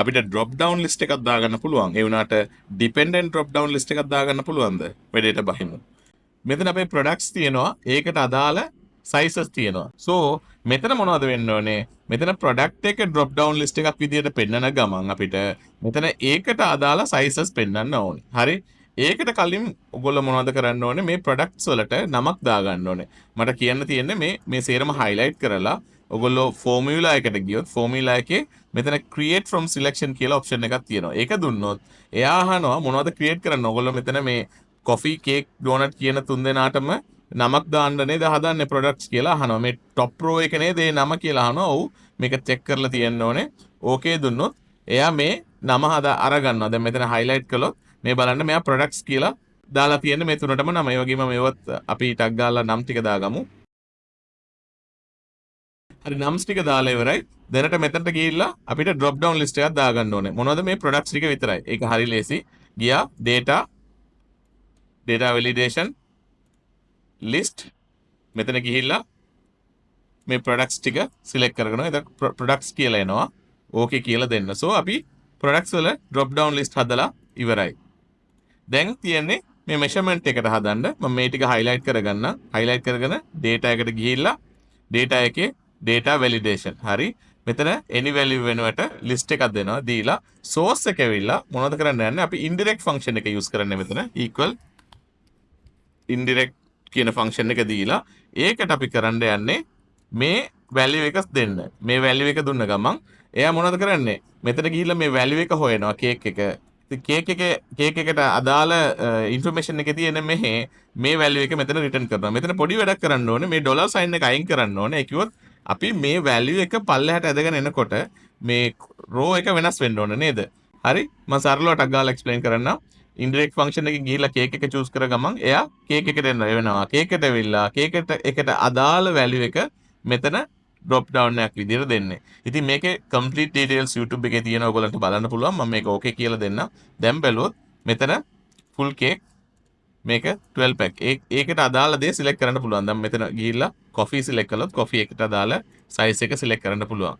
අපිට drop down list එකක් දාගන්න පුළුවන්. ඒ වුණාට dependent drop down list එකක් දාගන්න පුළුවන්ද? වැඩේට බහිමු. මෙතන අපේ products තියෙනවා. ඒකට අදාළ sizes තියෙනවා. So මෙතන මොනවද වෙන්න ඕනේ? මෙතන product එක drop down list එකක් විදියට පෙන්නන ගමන් අපිට මෙතන ඒකට අදාළ sizes පෙන්වන්න ඕනේ. හරි? ඒකට කලින් ඔයගොල්ලෝ මොනවද කරන්න ඕනේ? මේ products වලට නමක් දාගන්න ඕනේ. මට කියන්න තියෙන්නේ මේ සේරම highlight කරලා ඔයගොල්ලෝ formula එකට ගියොත් formula එකේ මෙතන create from selection කියලා option එකක් තියෙනවා. ඒක දුන්නොත් එයා අහනවා මොනවද create කරන්න. ඔයගොල්ලෝ මෙතන මේ coffee cake donut කියන තුන් දෙනාටම නමක් දාන්න නේද හදන්නේ products කියලා අහනවා. මේ top row එක නේද ඒ නම කියලා අහනවා. ඔව් මේක check කරලා තියෙන්න ඕනේ. okay දුන්නොත් එයා මේ නම අරගන්නවා. දැන් මෙතන highlight කළොත් මේ බලන්න මෙයා products කියලා දාලා තියෙන්නේ මේ තුනටම නම. ඒ වගේම මේවත් අපි ටග් ගාලා නම් ටික දාගමු. හරි නම්ස් ටික දාලා ඉවරයි. දැනට මෙතනට ගිහිල්ලා අපිට drop down list එකක් දාගන්න ඕනේ. මොනවද මේ products ටික විතරයි. ඒක හරි ලේසි. ගියා data validation list මෙතන ගිහිල්ලා මේ products ටික select කරගෙන ඒක products කියලා එනවා. okay කියලා දෙන්න. so අපි products වල drop down list හදලා ඉවරයි. දැන් තියෙන්නේ මේ measurement එකට හදන්න. මම මේ ටික highlight කරගන්න. highlight කරගෙන data එකට ගිහිල්ලා data එකේ data validation. හරි. මෙතන any value වෙනුවට list එකක් දෙනවා. දීලා source එක ඇවිල්ලා මොනවද කරන්න යන්නේ? අපි indirect function එක use කරන්නේ මෙතන equal indirect කියන function එක දීලා ඒකට අපි කරන්න යන්නේ මේ value එක දෙන්න. මේ value එක දුන්න ගමන් එයා මොනවද කරන්නේ? මෙතන ගිහිල්ලා මේ value එක හොයනවා cake එක. cake එකට අදාළ information එකේ තියෙන මේ value එක මෙතන return කරනවා. මෙතන පොඩි වැඩක් කරන්න ඕනේ. මේ dollar sign එක අයින් කරන්න ඕනේ. ඒ කිව්වොත් අපි මේ value එක පල්ලෙහාට ඇදගෙන එනකොට මේ row එක වෙනස් වෙන්න ඕනේ නේද? හරි? මම සරලව ටක් ගාලා explain කරන්නම්. indirect function එකකින් ගිහිල්ලා cake එක choose කර ගමන් එයා cake එකට එනවා. cake එකට ඇවිල්ලා cake එකට අදාළ value එක මෙතන drop down එකක් විදියට දෙන්නේ. ඉතින් මේකේ complete details YouTube එකේ තියෙනවා. ඔයගොල්ලන්ට බලන්න පුළුවන්. මම මේක okay කියලා දෙන්නම්. දැන් බැලුවොත් මෙතන full cake මේක 12 pack. ඒකට අදාළ දේ select කරන්න පුළුවන්. දැන් මෙතන ගිහිල්ලා coffee select කළොත් coffee එකට අදාළ size එක select කරන්න පුළුවන්.